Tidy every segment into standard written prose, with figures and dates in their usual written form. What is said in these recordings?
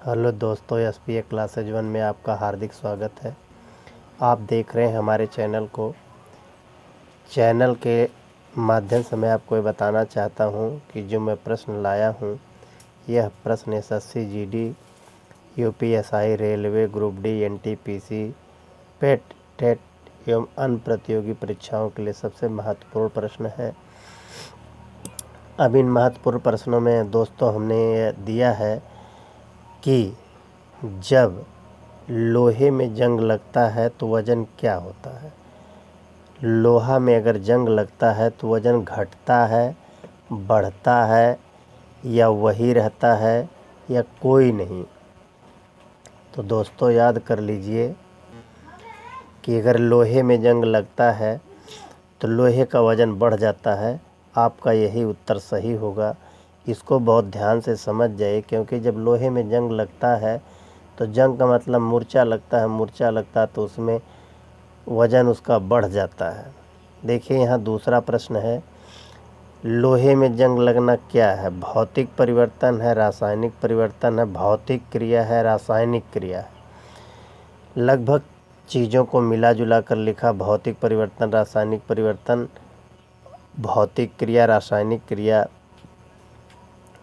Hello दोस्तों, SPA classes 1 में आपका हार्दिक स्वागत है। आप देख रहे हैं हमारे चैनल को। चैनल के माध्यम से मैं आपको ये बताना चाहता हूँ कि जो मैं प्रश्न लाया हूँ, यह प्रश्न SSC GD UPSI railway group D NTPC पेट टेट एवं अन्य प्रतियोगी परीक्षाओं के लिए सबसे महत्वपूर्ण प्रश्न है। अब इन महत्वपूर्ण प्रश्नों में दोस्तों हमने ये दिया है कि जब लोहे में जंग लगता है तो वज़न क्या होता है। लोहा में अगर जंग लगता है तो वज़न घटता है, बढ़ता है या वही रहता है या कोई नहीं। तो दोस्तों याद कर लीजिए कि अगर लोहे में जंग लगता है तो लोहे का वज़न बढ़ जाता है। आपका यही उत्तर सही होगा। इसको बहुत ध्यान से समझ जाइए, क्योंकि जब लोहे में जंग लगता है तो जंग का मतलब मूर्छा लगता है। मूर्छा लगता है तो उसमें वज़न उसका बढ़ जाता है। देखिए यहाँ दूसरा प्रश्न है, लोहे में जंग लगना क्या है। भौतिक परिवर्तन है, रासायनिक परिवर्तन है, भौतिक क्रिया है, रासायनिक क्रिया है। लगभग चीज़ों को मिला जुला कर लिखा। भौतिक परिवर्तन, रासायनिक परिवर्तन, भौतिक क्रिया, रासायनिक क्रिया।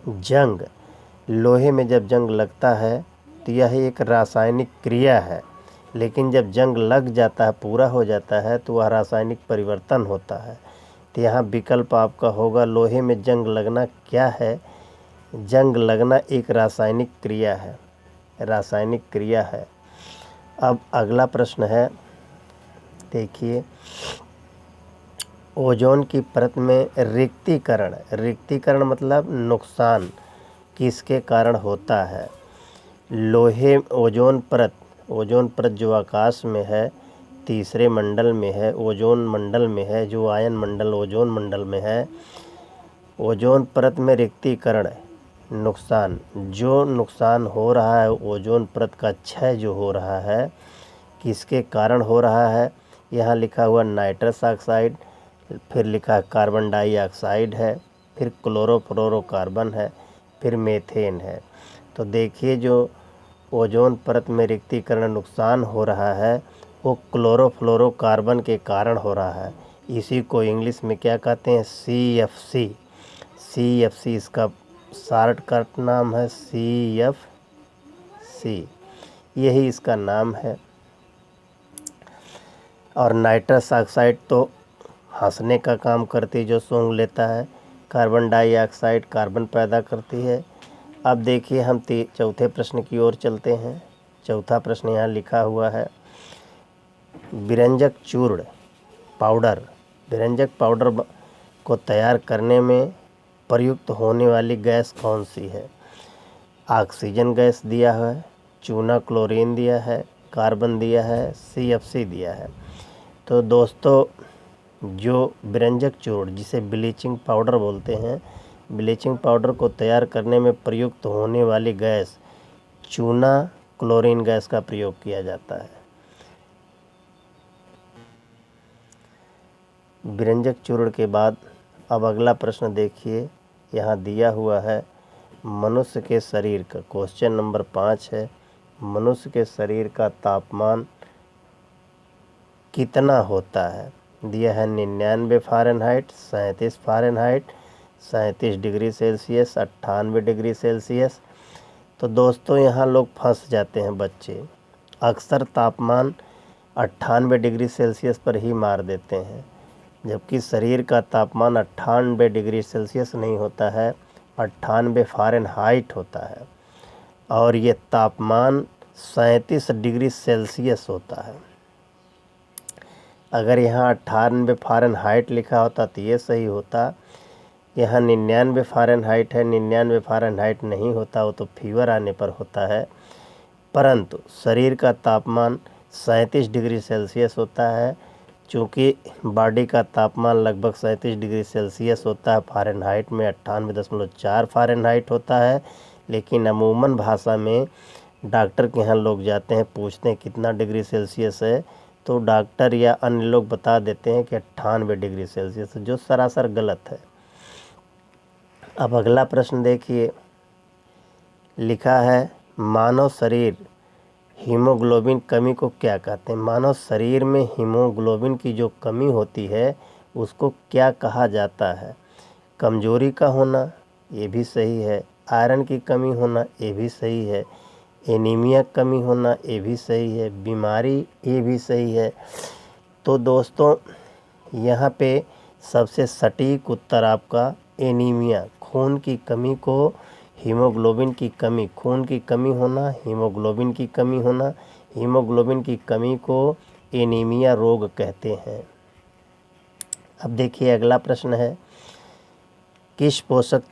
जंग, लोहे में जब जंग लगता है तो यह एक रासायनिक क्रिया है, लेकिन जब जंग लग जाता है, पूरा हो जाता है, तो वह रासायनिक परिवर्तन होता है। तो यहाँ विकल्प आपका होगा, लोहे में जंग लगना क्या है। जंग लगना एक रासायनिक क्रिया है, रासायनिक क्रिया है। अब अगला प्रश्न है, देखिए, ओजोन की परत में रिक्तीकरण, रिक्तीकरण मतलब नुकसान किसके कारण होता है। लोहे, ओजोन परत जो आकाश में है, तीसरे मंडल में है, ओजोन मंडल में है, जो आयन मंडल ओजोन मंडल में है। ओजोन परत में रिक्तीकरण, नुकसान, जो नुकसान हो रहा है, ओजोन परत का क्षय जो हो रहा है, किसके कारण हो रहा है। यहाँ लिखा हुआ नाइट्रस ऑक्साइड, फिर लिखा कार्बन डाइऑक्साइड है, फिर क्लोरोफ्लोरोकार्बन है, फिर मीथेन है। तो देखिए, जो ओजोन परत में रिक्तीकरण नुकसान हो रहा है, वो क्लोरोफ्लोरोकार्बन के कारण हो रहा है। इसी को इंग्लिश में क्या कहते हैं, CFC। CFC इसका शॉर्टकट नाम है, CFC, यही इसका नाम है। और नाइट्रस ऑक्साइड तो हंसने का काम करती है, जो सूंघ लेता है। कार्बन डाइऑक्साइड कार्बन पैदा करती है। अब देखिए हम चौथे प्रश्न की ओर चलते हैं। चौथा प्रश्न यहाँ लिखा हुआ है, विरंजक चूर्ण पाउडर, विरंजक पाउडर को तैयार करने में प्रयुक्त होने वाली गैस कौन सी है। ऑक्सीजन गैस दिया है, चूना क्लोरीन दिया है, कार्बन दिया है, CFC दिया है। तो दोस्तों, जो विरंजक चूर्ण, जिसे ब्लीचिंग पाउडर बोलते हैं, ब्लीचिंग पाउडर को तैयार करने में प्रयुक्त होने वाली गैस चूना क्लोरीन गैस का प्रयोग किया जाता है। विरंजक चूर्ण के बाद अब अगला प्रश्न देखिए, यहाँ दिया हुआ है, मनुष्य के शरीर का, क्वेश्चन नंबर 5 है, मनुष्य के शरीर का तापमान कितना होता है। दिया है 99 Fahrenheit, 37 Fahrenheit, 37 degree Celsius, 98 degree Celsius. तो दोस्तों यहाँ लोग फंस जाते हैं बच्चे, अक्सर तापमान 98 डिग्री सेल्सियस पर ही मार देते हैं, जबकि शरीर का तापमान 98 डिग्री सेल्सियस नहीं होता है, 98 फ़ारेनहाइट होता है। और ये तापमान 37 डिग्री सेल्सियस होता है। अगर यहाँ 98 फ़ारेनहाइट लिखा होता तो ये सही होता। यहाँ 99 फ़ारेनहाइट है, 99 फ़ारेनहाइट नहीं होता, वो तो फीवर आने पर होता है। परंतु शरीर का तापमान 37 डिग्री सेल्सियस होता है। चूँकि बॉडी का तापमान लगभग 37 डिग्री सेल्सियस होता है, फ़ारेनहाइट में 98.4 फ़ारेनहाइट होता है। लेकिन अमूमन भाषा में डॉक्टर के यहाँ लोग जाते हैं, पूछते हैं कितना डिग्री सेल्सियस है, तो डॉक्टर या अन्य लोग बता देते हैं कि 98 डिग्री सेल्सियस, जो सरासर गलत है। अब अगला प्रश्न देखिए, लिखा है मानव शरीर हीमोग्लोबिन कमी को क्या कहते हैं? मानव शरीर में हीमोग्लोबिन की जो कमी होती है उसको क्या कहा जाता है? कमजोरी का होना, ये भी सही है। आयरन की कमी होना, ये भी सही है। एनीमिया कमी होना, ये भी सही है। बीमारी, ये भी सही है। तो दोस्तों यहाँ पे सबसे सटीक उत्तर आपका एनीमिया, खून की कमी को हीमोग्लोबिन की कमी, खून की कमी होना, हीमोग्लोबिन की कमी होना, हीमोग्लोबिन की कमी को एनीमिया रोग कहते हैं। अब देखिए अगला प्रश्न है, किस पोषक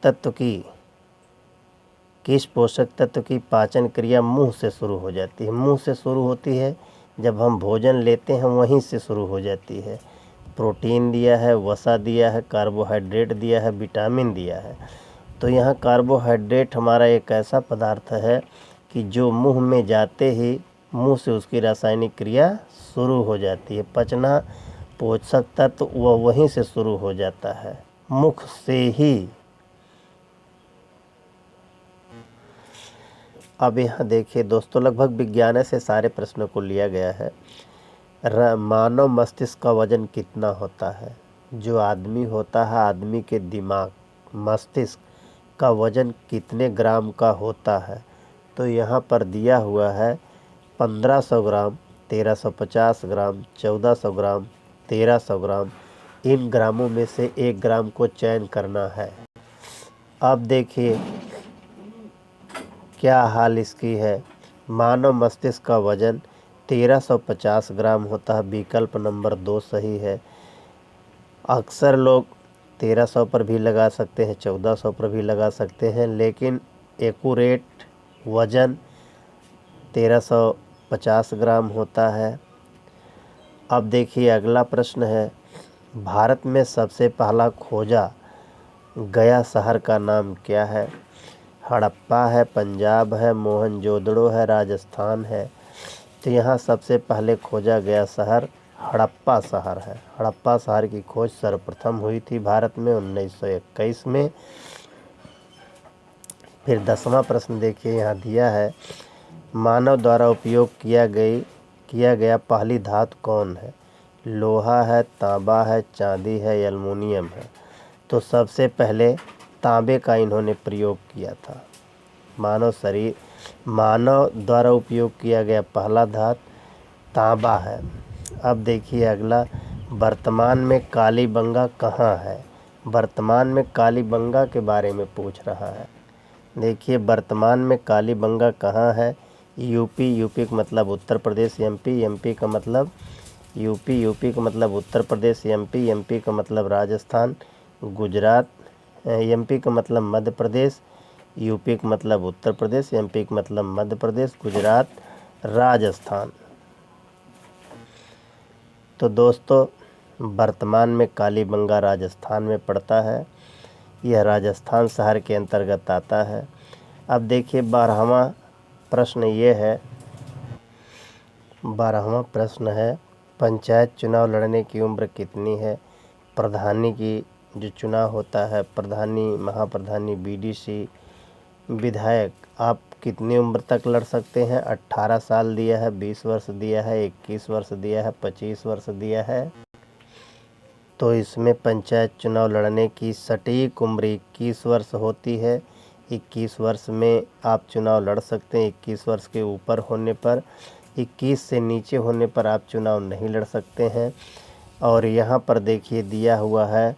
तत्व की पाचन क्रिया मुंह से शुरू हो जाती है? मुंह से शुरू होती है, जब हम भोजन लेते हैं वहीं से शुरू हो जाती है। प्रोटीन दिया है, वसा दिया है, कार्बोहाइड्रेट दिया है, विटामिन दिया है। तो यहाँ कार्बोहाइड्रेट हमारा एक ऐसा पदार्थ है कि जो मुंह में जाते ही मुंह से उसकी रासायनिक क्रिया शुरू हो जाती है। पचना, पोषक तत्व वह वहीं से शुरू हो जाता है, मुख से ही। अब यहाँ देखिए दोस्तों, लगभग विज्ञान से सारे प्रश्नों को लिया गया है। मानव मस्तिष्क का वजन कितना होता है? जो आदमी होता है, आदमी के दिमाग, मस्तिष्क का वजन कितने ग्राम का होता है? तो यहाँ पर दिया हुआ है 1500 ग्राम, 1350 ग्राम, 1400 ग्राम, 1300 ग्राम। इन ग्रामों में से 1 ग्राम को चयन करना है। अब देखिए क्या हाल इसकी है। मानव मस्तिष्क का वजन 1350 ग्राम होता है। विकल्प नंबर 2 सही है। अक्सर लोग 1300 पर भी लगा सकते हैं, 1400 पर भी लगा सकते हैं, लेकिन एक्यूरेट वजन 1350 ग्राम होता है। अब देखिए अगला प्रश्न है, भारत में सबसे पहला खोजा गया शहर का नाम क्या है? हड़प्पा है, पंजाब है, मोहनजोदड़ो है, राजस्थान है। तो यहाँ सबसे पहले खोजा गया शहर हड़प्पा शहर है। हड़प्पा शहर की खोज सर्वप्रथम हुई थी भारत में 1921 में। फिर 10वां प्रश्न देखिए यहाँ दिया है, मानव द्वारा उपयोग किया गया पहली धातु कौन है? लोहा है, तांबा है, चांदी है, एल्युमिनियम है। तो सबसे पहले तांबे का इन्होंने प्रयोग किया था। मानव द्वारा उपयोग किया गया पहला धातु तांबा है। अब देखिए अगला, वर्तमान में कालीबंगा कहाँ है? वर्तमान में कालीबंगा के बारे में पूछ रहा है। देखिए वर्तमान में कालीबंगा कहाँ है? यूपी का मतलब उत्तर प्रदेश, एमपी का मतलब यूपी का मतलब उत्तर प्रदेश, एमपी का मतलब राजस्थान, गुजरात, एमपी का मतलब मध्य प्रदेश, यूपी का मतलब उत्तर प्रदेश, एमपी का मतलब मध्य प्रदेश, गुजरात, राजस्थान। तो दोस्तों वर्तमान में कालीबंगा राजस्थान में पड़ता है। यह राजस्थान शहर के अंतर्गत आता है। अब देखिए 12वां प्रश्न है, पंचायत चुनाव लड़ने की उम्र कितनी है? प्रधानी की जो चुनाव होता है, प्रधानी, महाप्रधानी, बीडीसी, विधायक, आप कितनी उम्र तक लड़ सकते हैं? 18 साल दिया है, 20 वर्ष दिया है, 21 वर्ष दिया है, 25 वर्ष दिया है। तो इसमें पंचायत चुनाव लड़ने की सटीक उम्र 21 वर्ष होती है। 21 वर्ष में आप चुनाव लड़ सकते हैं। 21 वर्ष के ऊपर होने पर, 21 से नीचे होने पर आप चुनाव नहीं लड़ सकते हैं। और यहाँ पर देखिए दिया हुआ है,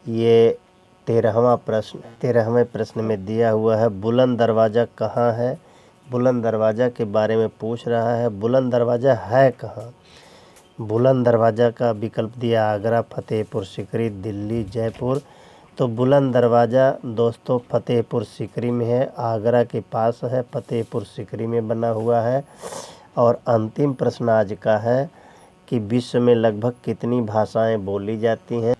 ये 13वें प्रश्न में दिया हुआ है, बुलंद दरवाज़ा कहाँ है? बुलंद दरवाज़ा के बारे में पूछ रहा है। बुलंद दरवाज़ा है कहाँ? बुलंद दरवाज़ा का विकल्प दिया आगरा, फतेहपुर सीकरी, दिल्ली, जयपुर। तो बुलंद दरवाज़ा दोस्तों फतेहपुर सीकरी में है, आगरा के पास है, फतेहपुर सीकरी में बना हुआ है। और अंतिम प्रश्न आज का है कि विश्व में लगभग कितनी भाषाएं बोली जाती हैं?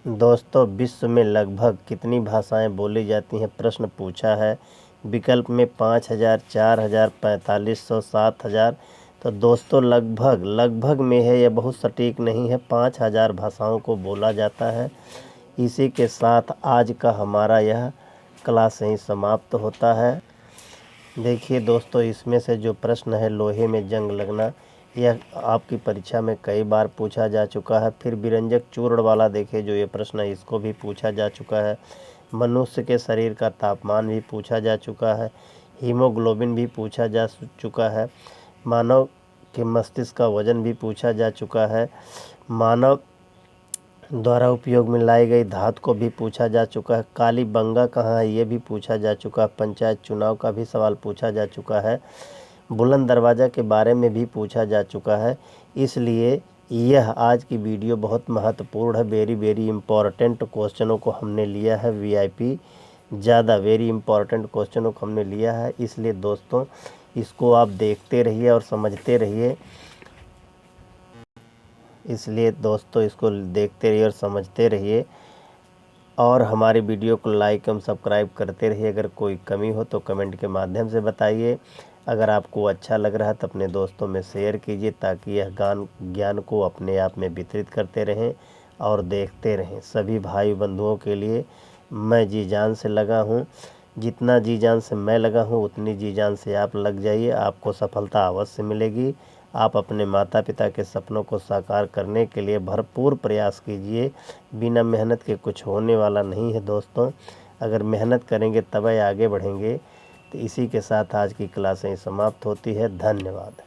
दोस्तों विश्व में लगभग कितनी भाषाएं बोली जाती हैं प्रश्न पूछा है। विकल्प में 5000, 4000, 4500, 7000। तो दोस्तों लगभग में है, यह बहुत सटीक नहीं है। 5000 भाषाओं को बोला जाता है। इसी के साथ आज का हमारा यह क्लास यहीं समाप्त होता है। देखिए दोस्तों, इसमें से जो प्रश्न है लोहे में जंग लगना, यह आपकी परीक्षा में कई बार पूछा जा चुका है। फिर विरंजक चूर्ण वाला देखिए जो ये प्रश्न है, इसको भी पूछा जा चुका है। मनुष्य के शरीर का तापमान भी पूछा जा चुका है। हीमोग्लोबिन भी पूछा जा चुका है। मानव के मस्तिष्क का वजन भी पूछा जा चुका है। मानव द्वारा उपयोग में लाई गई धातु को भी पूछा जा चुका है। काली बंगा कहाँ है, ये भी पूछा जा चुका है। पंचायत चुनाव का भी सवाल पूछा जा चुका है। बुलंद दरवाज़ा के बारे में भी पूछा जा चुका है। इसलिए यह आज की वीडियो बहुत महत्वपूर्ण है। वेरी वेरी इम्पॉर्टेंट क्वेश्चनों को हमने लिया है, वीआईपी ज़्यादा वेरी इम्पॉर्टेंट क्वेश्चनों को हमने लिया है। इसलिए दोस्तों, इसको आप देखते रहिए और समझते रहिए। इसलिए दोस्तों, इसको देखते रहिए और समझते रहिए, और हमारी वीडियो को लाइक एवं सब्सक्राइब करते रहिए। अगर कोई कमी हो तो कमेंट के माध्यम से बताइए। अगर आपको अच्छा लग रहा है तो अपने दोस्तों में शेयर कीजिए, ताकि यह ज्ञान को अपने आप में वितरित करते रहें और देखते रहें। सभी भाई बंधुओं के लिए मैं जी जान से लगा हूँ। जितना जी जान से मैं लगा हूँ, उतनी जी जान से आप लग जाइए, आपको सफलता अवश्य मिलेगी। आप अपने माता पिता के सपनों को साकार करने के लिए भरपूर प्रयास कीजिए। बिना मेहनत के कुछ होने वाला नहीं है दोस्तों। अगर मेहनत करेंगे तभी आगे बढ़ेंगे। तो इसी के साथ आज की क्लासें समाप्त होती है। धन्यवाद।